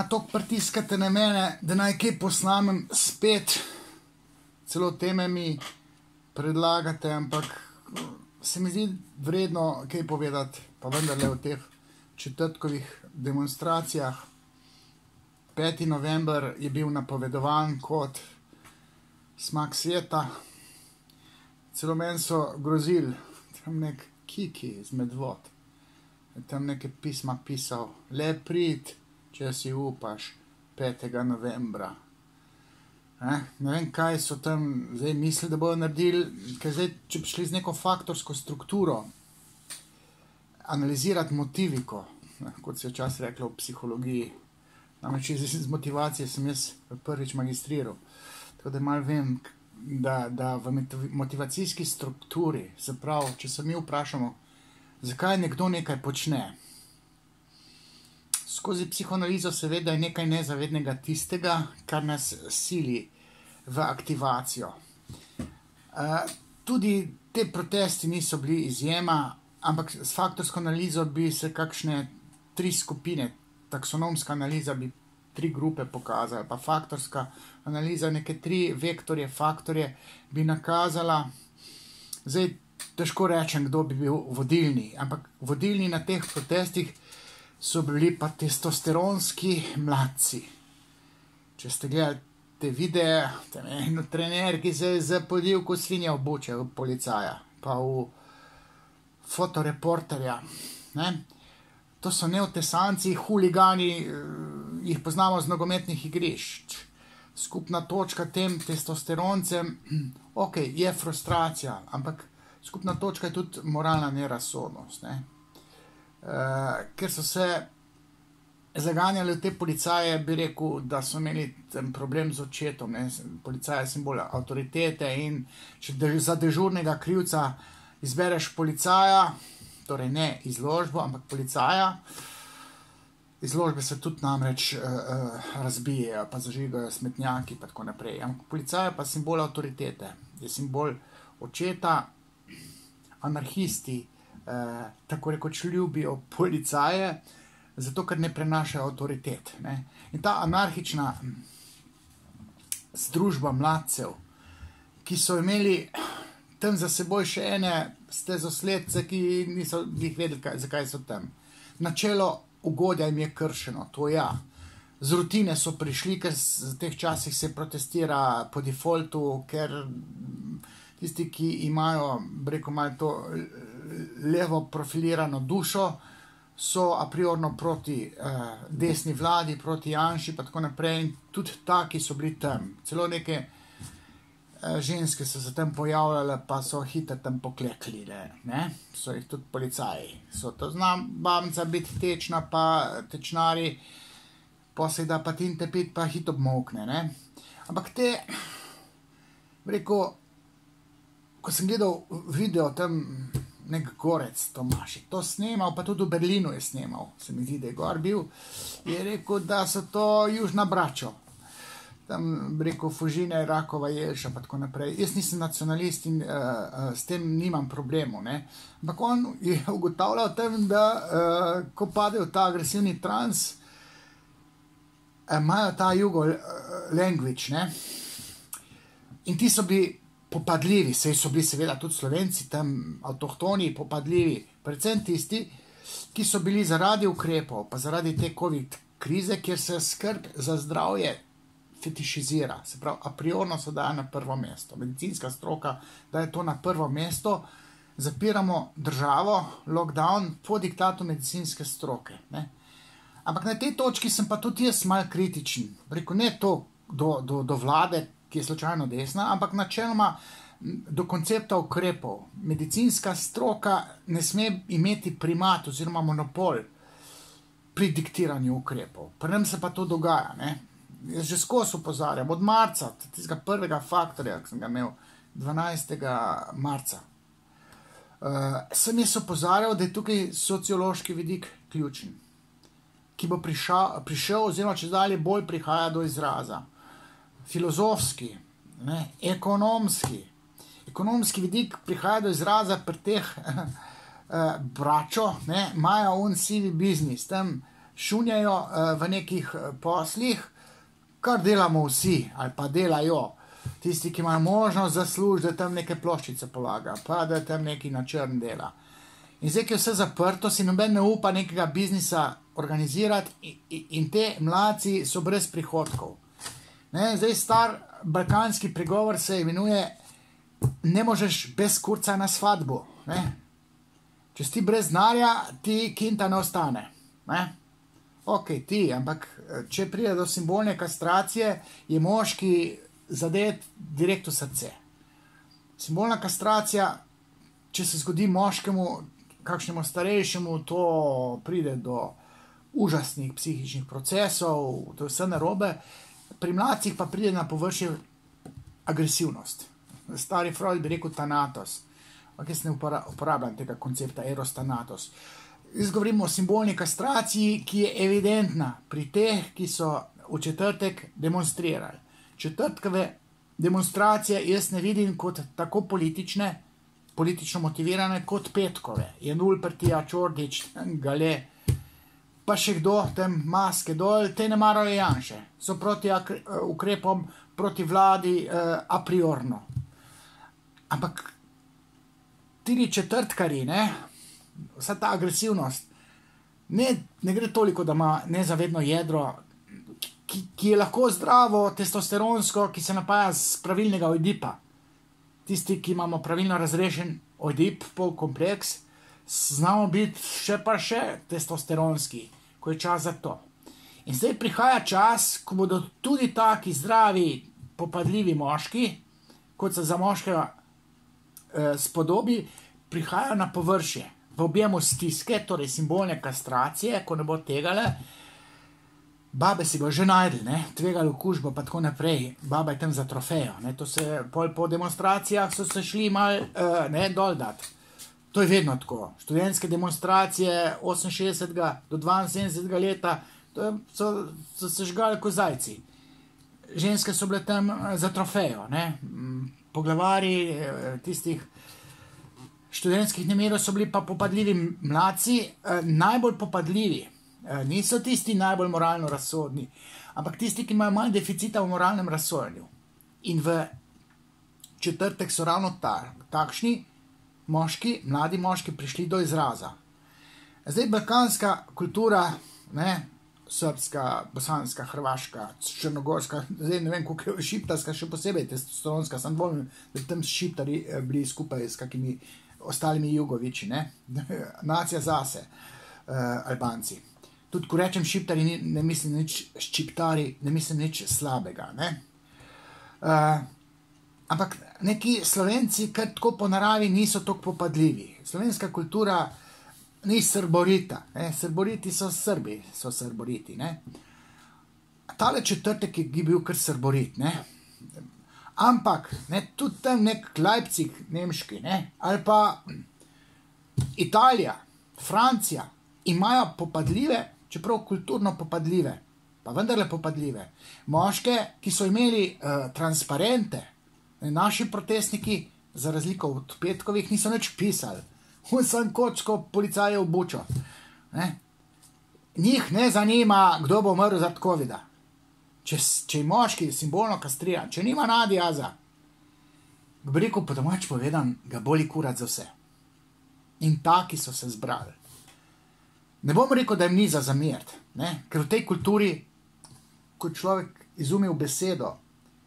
toliko pritiskate na mene, da naj kaj posnamem spet, celo teme mi predlagate, ampak se mi zdi vredno kaj povedati, pa vendarle o teh četrtkovih demonstracijah. 5. november je bil napovedovan kot smak sveta. Celo meni so grozili, tam nek Kiki iz Medvod, tam neke pisma pisal, le prid, če si upaš, 5. novembra. Ne vem, kaj so tam zdaj mislili, da bodo naredili, ker zdaj, če bi šli z neko faktorsko strukturo, analizirati motiviko, kot se je včasih reklo v psihologiji. Namreč iz motivacije sem jaz prvič magistriral, tako da malo vem, da v motivacijski strukturi, se pravi, če se mi vprašamo, zakaj nekdo nekaj počne, skozi psihoanalizo se ve, da je nekaj nezavednega tistega, kar nas sili v aktivacijo. Tudi te protesti niso bili izjema, ampak s faktorsko analizo bi se kakšne 3 skupine, taksonomska analiza bi 3 grupe pokazala, pa faktorska analiza neke 3 vektorje, faktorje bi nakazala. Zdaj, težko rečem, kdo bi bil vodilni, ampak vodilni na teh protestih so bili pa testosteronski mladci. Če ste gledali te videe, tam je eno trener, ki se je zapodil, ko svinja obuče v policaja, pa v fotoreporterja, ne? To so neotesanci, huligani, jih poznamo z nogometnih igrišč. Skupna točka tem testosteroncem, ok, je frustracija, ampak skupna točka je tudi moralna nerazsodnost, ne? Ker so se zaganjali v te policaje, bi rekel, da so imeli ten problem z očetom, ne? Policaja je simbol avtoritete in če za dežurnega krivca izbereš policaja, torej ne izložbo, ampak policaja, izložbe se tudi namreč razbijejo, pa zažigajo smetnjaki, pa tako naprej. Ampak policaja pa simbol avtoritete, je simbol očeta, anarhisti, tako rekoč ljubijo policaje, zato ker ne prenašajo avtoritet, ne. In ta anarhična združba mladcev, ki so imeli tam za seboj še ene stezosledce, ki niso jih vedeli, zakaj so tam. Načelo ugodja jim je kršeno, to ja. Z rutine so prišli, ker v teh časih se protestira po defaultu, ker tisti, ki imajo, rekel, malo to levo profilirano dušo, so a priorno proti desni vladi, proti Janši, pa tako naprej, in tudi taki so bili tam. Celo neke ženske so se tam pojavljale, pa so hitro tam poklekli, ne? So jih tudi policaji. So to znam babnica biti tečna, pa tečnari, pa se da pa tinte pit, pa hitro obmokne, ne? Ampak te, rekel, ko sem gledal video tam, nek Gorec Tomaš je to snemal, pa tudi v Berlinu je snemal, se mi zdi, da je gor bil, je rekel, da so to južna braćo. Tam, rekel, Fužine, Rakova, Jelša, pa tako naprej. Jaz nisem nacionalist in s tem nimam problemov, ne. Ampak on je ugotavljal tem, da ko pade v ta agresivni trans, imajo ta jugo language, ne. In ti so bili popadljivi, saj so bili seveda tudi Slovenci, tam avtohtoni, popadljivi, predvsem tisti, ki so bili zaradi ukrepov, pa zaradi te COVID krize, kjer se skrb za zdravje fetišizira, se pravi, a priorno se daje na prvo mesto. Medicinska stroka daje to na prvo mesto, zapiramo državo, lockdown, po diktatu medicinske stroke, ne. Ampak na tej točki sem pa tudi jaz malo kritičen. Rekel, ne to do vlade, ki je slučajno desna, ampak načeloma do koncepta ukrepov. Medicinska stroka ne sme imeti primat oziroma monopol pri diktiranju ukrepov. Pri nam se pa to dogaja, ne. Jaz že skozi opozarjam, od marca, tistega prvega faktorja, ki sem ga imel 12. marca, sem jaz opozarjal, da je tukaj sociološki vidik ključen, ki bo prišel, oziroma če dalje bolj prihaja do izraza. Filozofski, ne, ekonomski vidik prihaja do izraza pri teh braćo, ne, imajo sivi biznis, tam šunjajo v nekih poslih, kar delamo vsi, ali pa delajo. Tisti, ki imajo možnost zaslužiti, da tam neke ploščice polaga, pa da tam neki na črn dela. In zdaj, ki je vse zaprto, si noben ne upa nekega biznisa organizirati in te mladci so brez prihodkov. Zdaj star balkanski pregovor se imenuje: ne možeš bez kurca na svadbo. Če si ti brez denarja, ti kinta ne ostane. Ok, ti, ampak če pride do simbolne kastracije, je moški zadet direkt v srce. Simbolna kastracija, če se zgodi moškemu, kakšnemu starejšemu, to pride do užasnih psihičnih procesov, to je vse narobe. Pri mladcih pa pride na površje agresivnost. Stari Freud bi rekel tanatos, ampak jaz ne uporabljam tega koncepta eros tanatos. Jaz govorim o simbolni kastraciji, ki je evidentna pri teh, ki so v četrtek demonstrirali. Četrtkove demonstracije jaz ne vidim kot tako politično motivirane kot petkove. Jenul, Prtija, Čordić, Gale, pa še kdo, tem maske dol, te ne marajo Janše. So proti ukrepom, proti vladi a priorno. Ampak ti četrtkari, vsa ta agresivnost, ne gre toliko, da ima nezavedno jedro, ki je lahko zdravo, testosteronsko, ki se napaja z pravilnega ojdipa. Tisti, ki imamo pravilno razrešen ojdip, polkompleks, znamo biti še testosteronski, ko je čas za to. In zdaj prihaja čas, ko bodo tudi taki zdravi, popadljivi moški, kot se za moškega spodobi, prihajajo na površje. V objemu stiske, torej simbolne kastracije, ko ne bo tegale, babe si bo že najdli, tvegali okužbo pa tako naprej, baba je tam za trofejo, to se po demonstracijah so se šli mal dol dati. To je vedno tako. Študentske demonstracije 68. do 72. leta, so se žgali kot zajci. Ženske so bile tam za trofejo, poglavari tistih študentskih nemirov so bili pa popadljivi mladci, najbolj popadljivi. Niso tisti najbolj moralno razsodni, ampak tisti, ki imajo manj deficita v moralnem razsojanju. In v četrtek so ravno takšni moški, mladi moški prišli do izraza. Zdaj balkanska kultura, srpska, bosanska, hrvaška, črnogorska, zdaj ne vem, koliko je šiptarska, še posebej testosteronska, sem dvomim, da tam šiptari bili skupaj s kakimi ostalimi jugoviči, nacija zase, Albanci. Tudi, ko rečem šiptari, ne mislim nič ščiptari, ne mislim nič slabega, ampak neki Slovenci, kar tako po naravi niso tako popadljivi. Slovenska kultura ni srborita, srboriti so Srbi, so srboriti, Tale četrtek je bil kar srborit, ampak, tudi tam nek Leipzig, nemški, ali pa Italija, Francija, imajo popadljive, čeprav kulturno popadljive, pa vendarle popadljive, moške, ki so imeli transparente. Naši protestniki, za razliko od petkovih, niso nič pisali. Sem kocko policaje v bučo. Njih ne zanima, kdo bo umrl zaradi covida. Če je moški simbolno kastriran, če nima nadijaza, bi rekel, po domač povedan, ga boli kurat za vse. In taki so se zbrali. Ne bom rekel, da jim ni za zameriti, ker v tej kulturi, ko človek izumil besedo,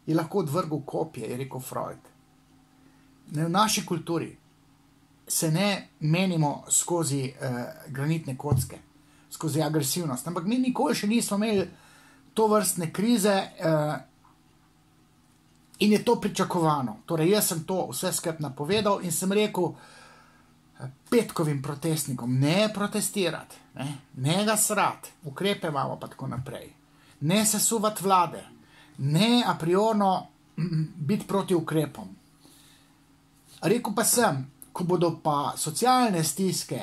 je lahko odvrgel kopje, je rekel Freud. V naši kulturi se ne menimo skozi granitne kocke, skozi agresivnost, ampak mi nikoli še nismo imeli to vrstne krize in je to pričakovano. Torej, jaz sem to vse skupaj napovedal in sem rekel petkovim protestnikom, ne protestirati, ne ga srati, ukrepe imamo pa tako naprej, ne sesuvati vlade, ne a priorno biti proti ukrepom. Rekel pa sem, ko bodo pa socialne stiske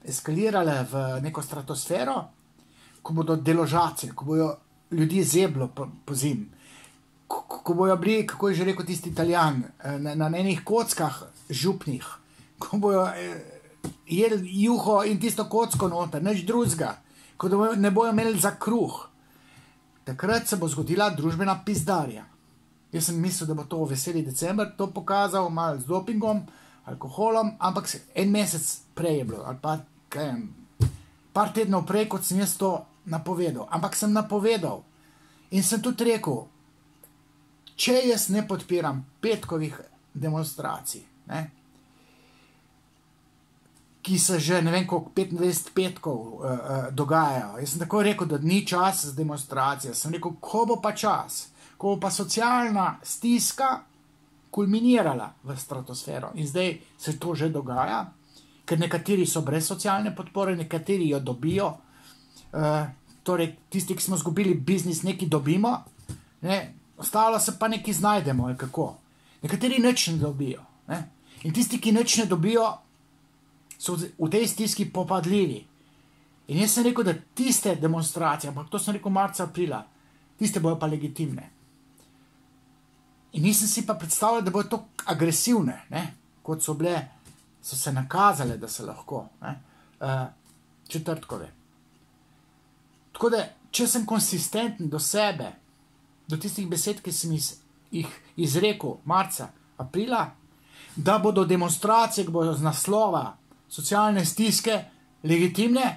eskalirale v neko stratosfero, ko bodo deložacije, ko bojo ljudi zeblo po zim, ko bojo bili, kako je že rekel tisti Italijan, na enih kockah župnih, ko bojo jedli juho in tisto kocko noter, nič drugega, ko ne bojo imeli za kruh. Takrat se bo zgodila družbena pizdarja. Jaz sem mislil, da bo to veseli december to pokazal, malo z dopingom, alkoholom, ampak en mesec prej je bilo, ali pa par tednov prej, kot sem jaz to napovedal. Ampak sem napovedal in sem tudi rekel, če jaz ne podpiram petkovih demonstracij, ne, ki se že ne vem koliko 25 petkov dogajajo. Jaz sem tako rekel, da ni čas za demonstracije. Sem rekel, ko bo pa čas, ko bo pa socialna stiska kulminirala v stratosfero. In zdaj se to že dogaja, ker nekateri so brez socialne podpore, nekateri jo dobijo. Torej, tisti, ki smo zgubili biznis, nekaj dobimo, ne, ostalo se pa nekaj znajdemo, ali kako. Nekateri nič ne dobijo. Ne. In tisti, ki nič ne dobijo, so v tej stiski popadljivi. In jaz sem rekel, da tiste demonstracije, ampak to sem rekel marca, aprila, tiste bojo pa legitimne. In nisem si pa predstavljal, da bojo to agresivne, ne, kot so bile, so se nakazale, da se lahko, ne, četrtkove. Tako da, če sem konsistenten do sebe, do tistih besed, ki sem jih izrekel marca, aprila, da bodo demonstracije, ki bodo z naslova socialne stiske legitimne,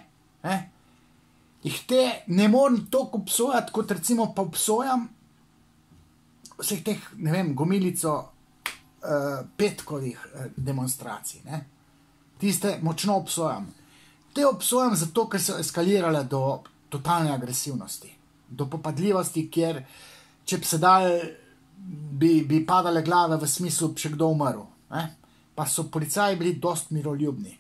jih te ne morem toliko obsojati, kot recimo pa obsojam vseh teh, ne vem, gomilico petkovih demonstracij. Ne? Tiste močno obsojam. Te obsojam zato, ker so eskalirale do totalne agresivnosti, do popadljivosti, kjer če bi sedaj bi padale glave v smislu, še kdo umrl. Ne? Pa so policaji bili dost miroljubni.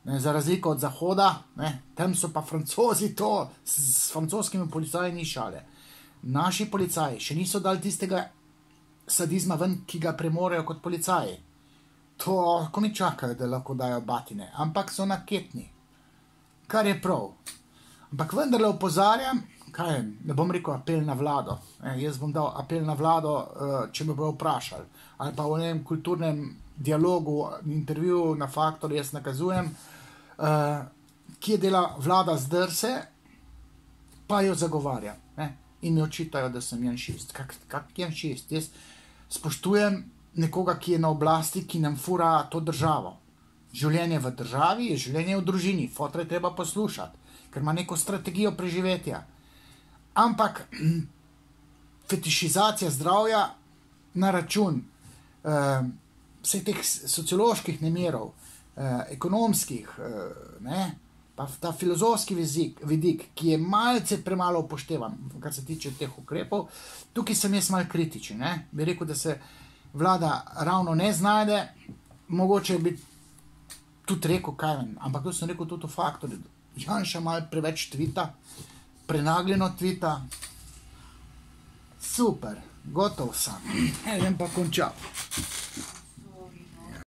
Ne, za razliko od Zahoda, ne, tam so pa Francozi to, s francoskimi policaji ni šale. Naši policaji še niso dali tistega sadizma ven, ki ga premorejo kot policaji. To, ko mi čakajo, da lahko dajo batine, ampak so naketni. Kar je prav. Ampak vendarle opozarjam, ne bom rekel apel na vlado. Jaz bom dal apel na vlado, če me bo vprašali. Ali pa v enem kulturnem dialogu, intervjuju na Faktor, jaz nakazujem, kje dela vlada zdrse, pa jo zagovarja. In mi očitajo, da sem janšist. Kak janšist? Jaz spoštujem nekoga, ki je na oblasti, ki nam fura to državo. Življenje v državi je življenje v družini. Fotre treba poslušati, ker ima neko strategijo preživetja. Ampak fetišizacija zdravja na račun vseh teh socioloških nemirov, ekonomskih, pa ta filozofski vidik, ki je malce premalo upoštevan, kar se tiče teh ukrepov, tukaj sem jaz malo kritičen. Bi rekel, da se vlada ravno ne znajde, mogoče bi tudi rekel, kaj vem, ampak to sem rekel tudi v Faktorju. Janša malo preveč tvita, prenagljeno tvita. Super, gotov sem. Idem pa končal.